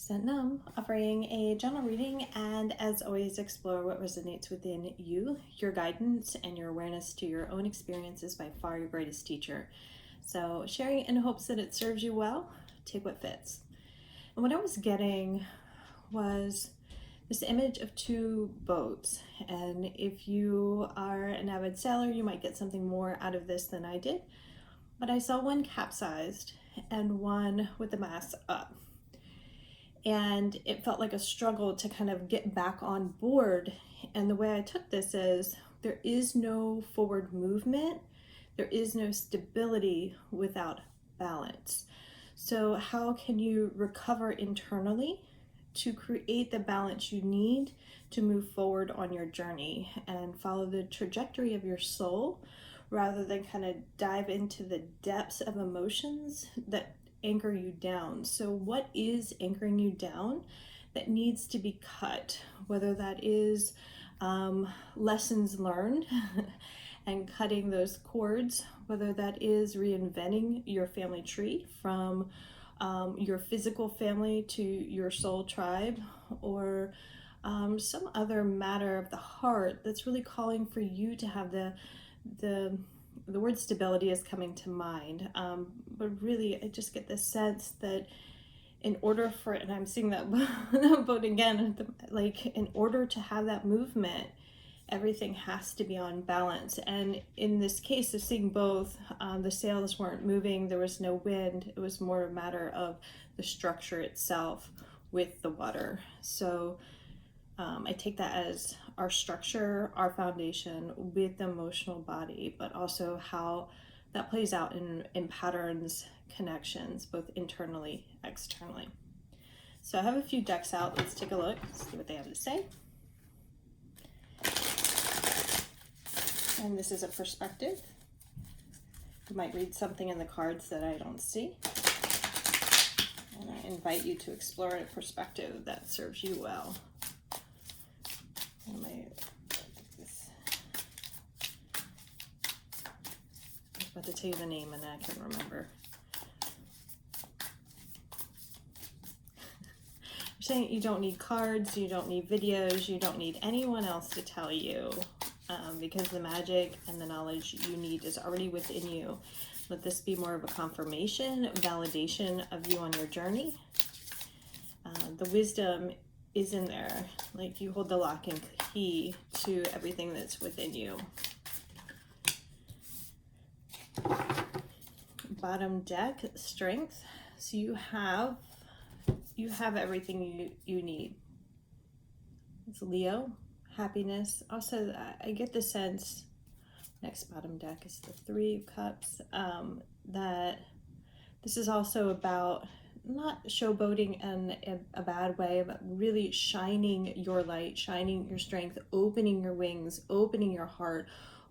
Satnam, offering a general reading, and as always, explore what resonates within you. Your guidance and your awareness to your own experience is by far your greatest teacher. So sharing in hopes that it serves you well, take what fits. And what I was getting was this image of two boats. And if you are an avid sailor, you might get something more out of this than I did. But I saw one capsized and one with the mast up. And it felt like a struggle to kind of get back on board. And the way I took this is there is no forward movement. There is no stability without balance. So how can you recover internally to create the balance you need to move forward on your journey and follow the trajectory of your soul rather than kind of dive into the depths of emotions that anchor you down? So what is anchoring you down that needs to be cut, whether that is lessons learned and cutting those cords, whether that is reinventing your family tree from your physical family to your soul tribe, or some other matter of the heart that's really calling for you to have the word stability is coming to mind, but really I just get the sense that in order for, and I'm seeing that boat again, like in order to have that movement, everything has to be on balance. And in this case of seeing both, the sails weren't moving, there was no wind, it was more a matter of the structure itself with the water. So I take that as our structure, our foundation with the emotional body, but also how that plays out in patterns, connections, both internally, externally. So I have a few decks out. Let's take a look, see what they have to say. And this is a perspective. You might read something in the cards that I don't see. And I invite you to explore a perspective that serves you well. I was about to tell you the name and then I can't remember. I'm saying you don't need cards, you don't need videos, you don't need anyone else to tell you, because the magic and the knowledge you need is already within you. Let this be more of a confirmation, validation of you on your journey. The wisdom is in there, like you hold the lock and key to everything that's within you. Bottom deck, strength. So you have everything you need. It's Leo, happiness. Also, I get the sense, next bottom deck is the Three of Cups, that this is also about not showboating in a bad way, but really shining your light, shining your strength, opening your wings, opening your heart,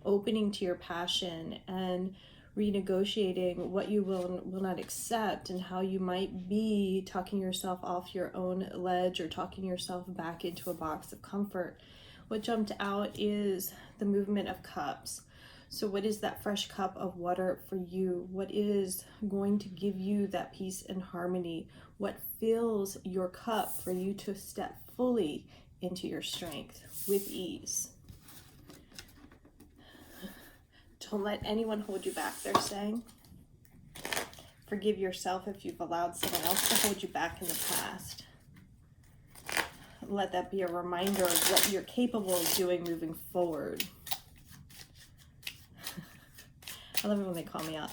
opening to your passion, and renegotiating what you will not accept and how you might be talking yourself off your own ledge or talking yourself back into a box of comfort. What jumped out is the movement of cups. So what is that fresh cup of water for you? What is going to give you that peace and harmony? What fills your cup for you to step fully into your strength with ease? Don't let anyone hold you back, they're saying. Forgive yourself if you've allowed someone else to hold you back in the past. Let that be a reminder of what you're capable of doing moving forward. I love it when they call me out.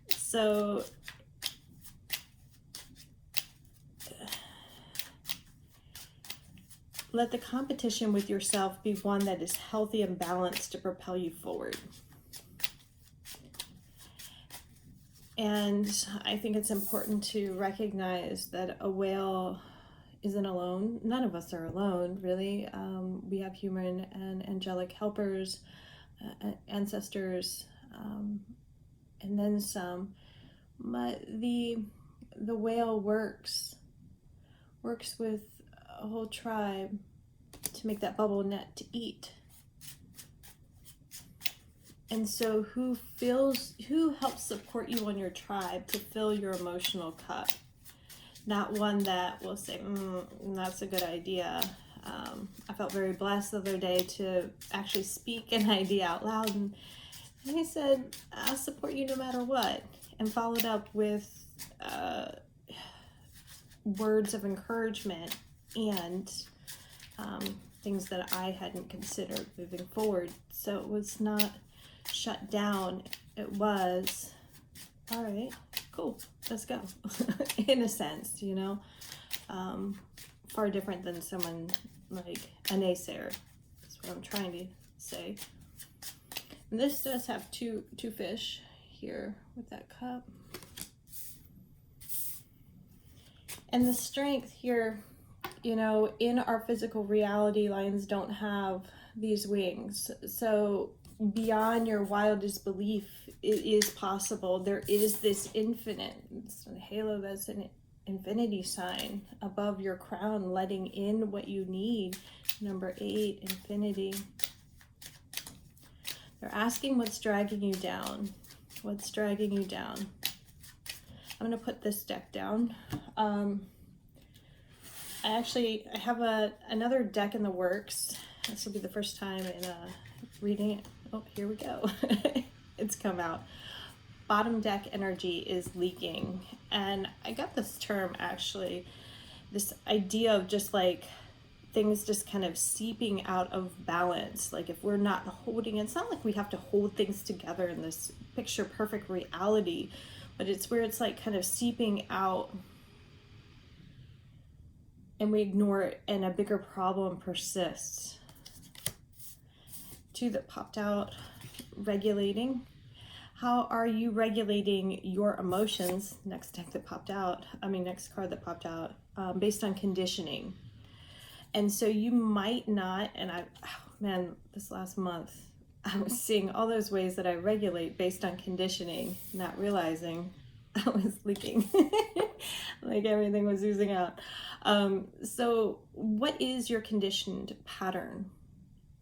So let the competition with yourself be one that is healthy and balanced to propel you forward. And I think it's important to recognize that a whale isn't alone. None of us are alone, really. We have human and angelic helpers, ancestors, and then some. But the whale works with a whole tribe to make that bubble net to eat. And so who helps support you on your tribe to fill your emotional cup? not one that will say, that's a good idea. I felt very blessed the other day to actually speak an idea out loud, and he said, I'll support you no matter what, and followed up with words of encouragement and things that I hadn't considered moving forward. So it was not shut down. It was, all right, cool, let's go. In a sense, you know, far different than someone like a naysayer. That's what I'm trying to say. And this does have two fish here with that cup. And the strength here, you know, in our physical reality, lions don't have these wings. So beyond your wildest belief, it is possible. There is this infinite, it's a halo that's an infinity sign above your crown, letting in what you need. Number 8, infinity. They're asking what's dragging you down. What's dragging you down? I'm going to put this deck down. I have another deck in the works. This will be the first time in reading it. Oh, here we go. It's come out. Bottom deck energy is leaking. And I got this term, actually, this idea of just like things just kind of seeping out of balance. Like if we're not holding, it's not like we have to hold things together in this picture perfect reality, but it's where it's like kind of seeping out and we ignore it and a bigger problem persists. 2 that popped out, regulating. How are you regulating your emotions? Next card that popped out, based on conditioning. And so you might not, and this last month, I was seeing all those ways that I regulate based on conditioning, not realizing I was leaking. Like everything was oozing out. So what is your conditioned pattern?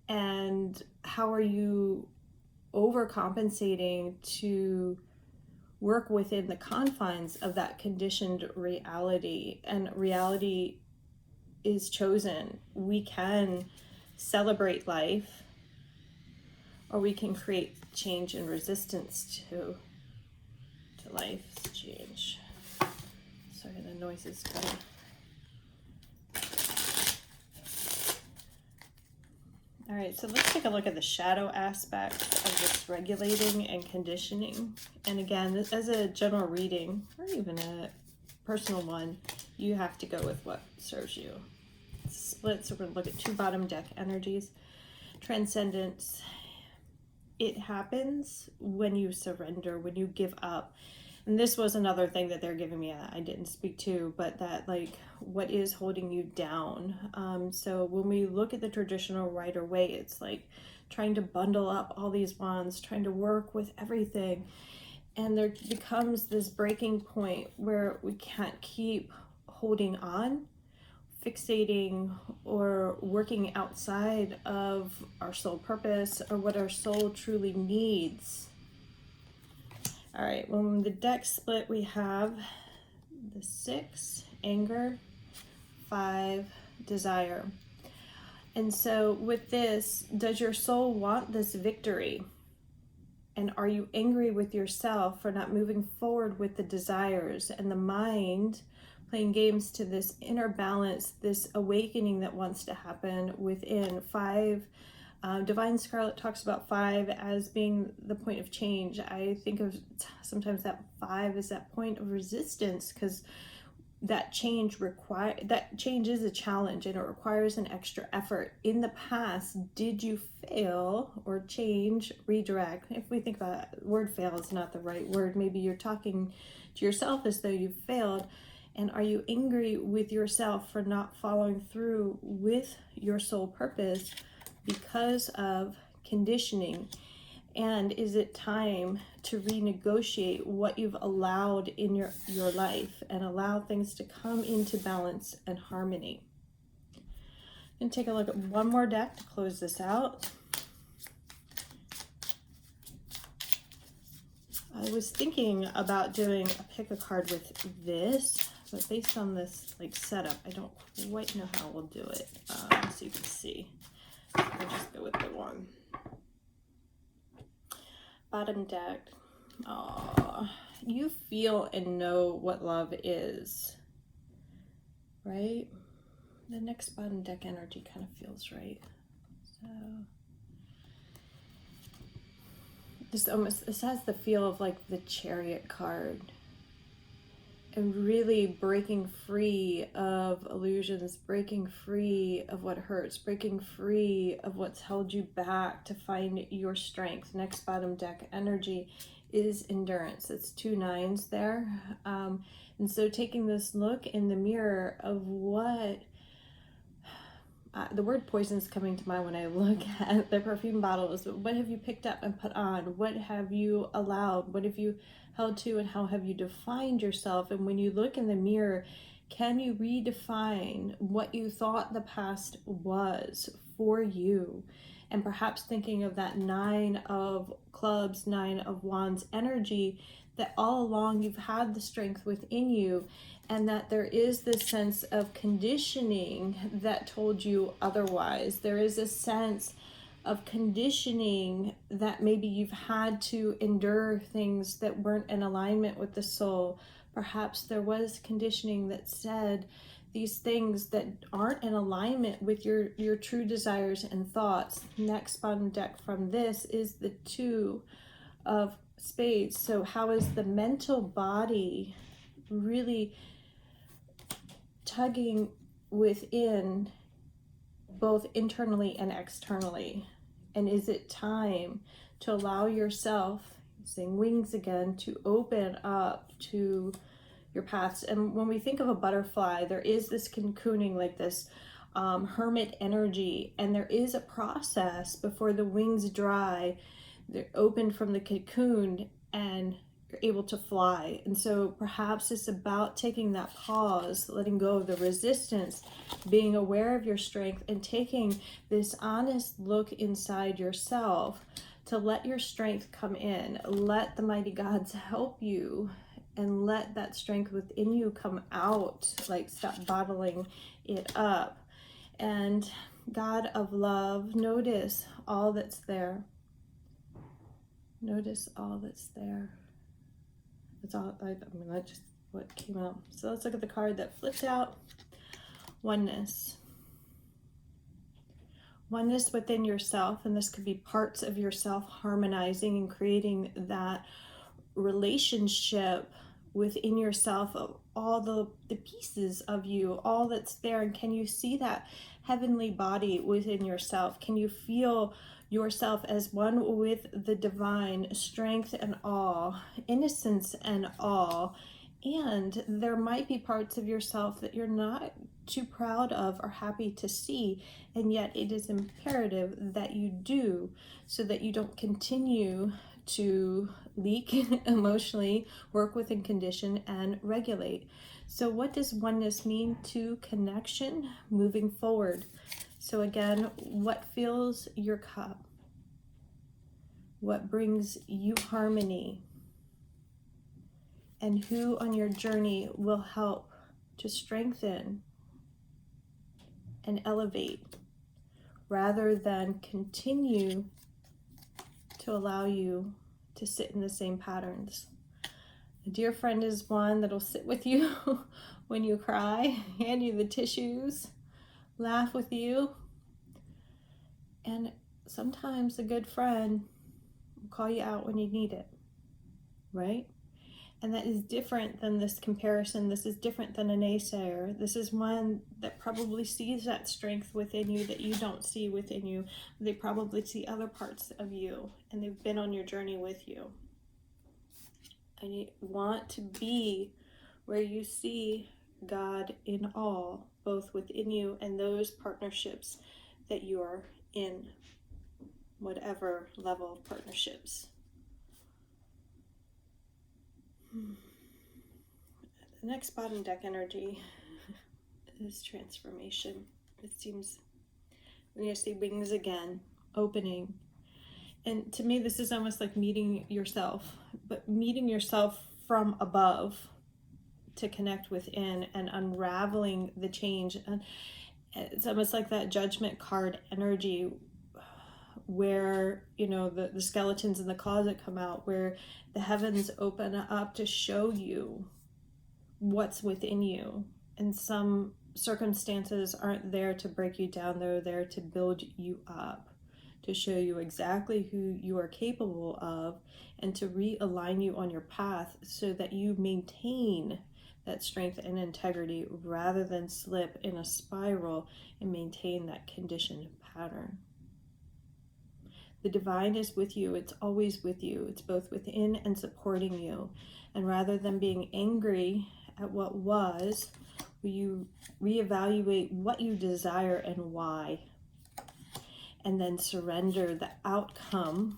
And how are you overcompensating to work within the confines of that conditioned reality? And reality is chosen. We can celebrate life, or we can create change and resistance to life's change. Sorry, the noise is kind of... All right, so let's take a look at the shadow aspects of this regulating and conditioning. And again, this, as a general reading, or even a personal one, you have to go with what serves you. It's split, so we're going to look at 2 bottom deck energies. Transcendence. It happens when you surrender, when you give up. And this was another thing that they're giving me I didn't speak to, but that like, what is holding you down? So when we look at the traditional Rider Way, it's like trying to bundle up all these wands, trying to work with everything. And there becomes this breaking point where we can't keep holding on, fixating, or working outside of our soul purpose or what our soul truly needs. All right, when the deck split, we have the 6, anger, 5, desire. And so with this, does your soul want this victory? And are you angry with yourself for not moving forward with the desires, and the mind playing games to this inner balance, this awakening that wants to happen within? 5, Divine Scarlet talks about 5 as being the point of change. I think of sometimes that 5 is that point of resistance, because that change is a challenge and it requires an extra effort. In the past, did you fail or change, redirect? If we think about it, word fail is not the right word. Maybe you're talking to yourself as though you failed. And are you angry with yourself for not following through with your soul purpose because of conditioning? And is it time to renegotiate what you've allowed in your life and allow things to come into balance and harmony? I'm going to take a look at one more deck to close this out. I was thinking about doing a pick a card with this, but based on this like setup, I don't quite know how we'll do it. So you can see. I'll just go with the one. Bottom deck. You feel and know what love is, right? The next bottom deck energy kind of feels right. So this has the feel of like the Chariot card, and really breaking free of illusions, breaking free of what hurts, breaking free of what's held you back to find your strength. Next bottom deck energy is endurance. It's 2 9s there. And so taking this look in the mirror of what, the word poison is coming to mind when I look at the perfume bottles. What have you picked up and put on? What have you allowed? What have you held to, and how have you defined yourself? And when you look in the mirror, can you redefine what you thought the past was for you? And perhaps thinking of that 9 of clubs, 9 of wands energy, that all along you've had the strength within you, and that there is this sense of conditioning that told you otherwise. There is a sense of conditioning that maybe you've had to endure things that weren't in alignment with the soul. Perhaps there was conditioning that said these things that aren't in alignment with your true desires and thoughts. Next bottom deck from this is the 2 of Spades. So how is the mental body really tugging within, both internally and externally? And is it time to allow yourself, using wings again, to open up to your paths? And when we think of a butterfly, there is this cocooning, like this hermit energy, and there is a process before the wings dry. They're open from the cocoon and you're able to fly. And so perhaps it's about taking that pause, letting go of the resistance, being aware of your strength, and taking this honest look inside yourself to let your strength come in. Let the mighty gods help you, and let that strength within you come out. Like, stop bottling it up. And God of love, notice all that's there. Notice all that's there. That's all. I mean, that's just what came out. So let's look at the card that flipped out. Oneness. Oneness within yourself, and this could be parts of yourself harmonizing and creating that relationship within yourself of all the pieces of you, all that's there. And can you see that heavenly body within yourself? Can you feel yourself as one with the divine, strength and awe, innocence and awe? And there might be parts of yourself that you're not too proud of or happy to see, and yet it is imperative that you do, so that you don't continue to leak emotionally, work within condition, and regulate. So what does oneness mean to connection moving forward? So again, what fills your cup? What brings you harmony? And who on your journey will help to strengthen and elevate, rather than continue to allow you to sit in the same patterns? A dear friend is one that'll sit with you when you cry, hand you the tissues, laugh with you. And sometimes a good friend will call you out when you need it, right? And that is different than this comparison. This is different than a naysayer. This is one that probably sees that strength within you that you don't see within you. They probably see other parts of you, and they've been on your journey with you. And you want to be where you see God in all, both within you and those partnerships that you are in, whatever level of partnerships. The next bottom deck energy is transformation. It seems, when you see wings again, opening. And to me, this is almost like meeting yourself, but meeting yourself from above. to connect within and unraveling the change. And it's almost like that judgment card energy where, you know, the skeletons in the closet come out, where the heavens open up to show you what's within you. And some circumstances aren't there to break you down, they're there to build you up, to show you exactly who you are capable of, and to realign you on your path so that you maintain that strength and integrity rather than slip in a spiral and maintain that conditioned pattern. The divine is with you. It's always with you. It's both within and supporting you. And rather than being angry at what was, you reevaluate what you desire and why, and then surrender the outcome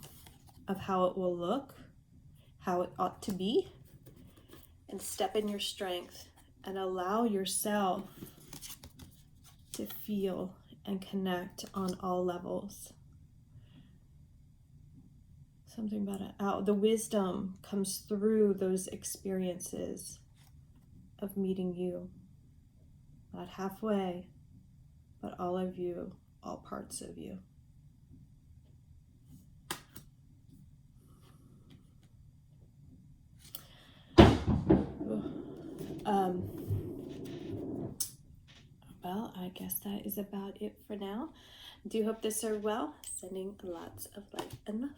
of how it will look, how it ought to be, and step in your strength and allow yourself to feel and connect on all levels. Something about it. The wisdom comes through those experiences of meeting you. Not halfway, but all of you, all parts of you. Well, I guess that is about it for now. I do hope this served well. Sending lots of light and love.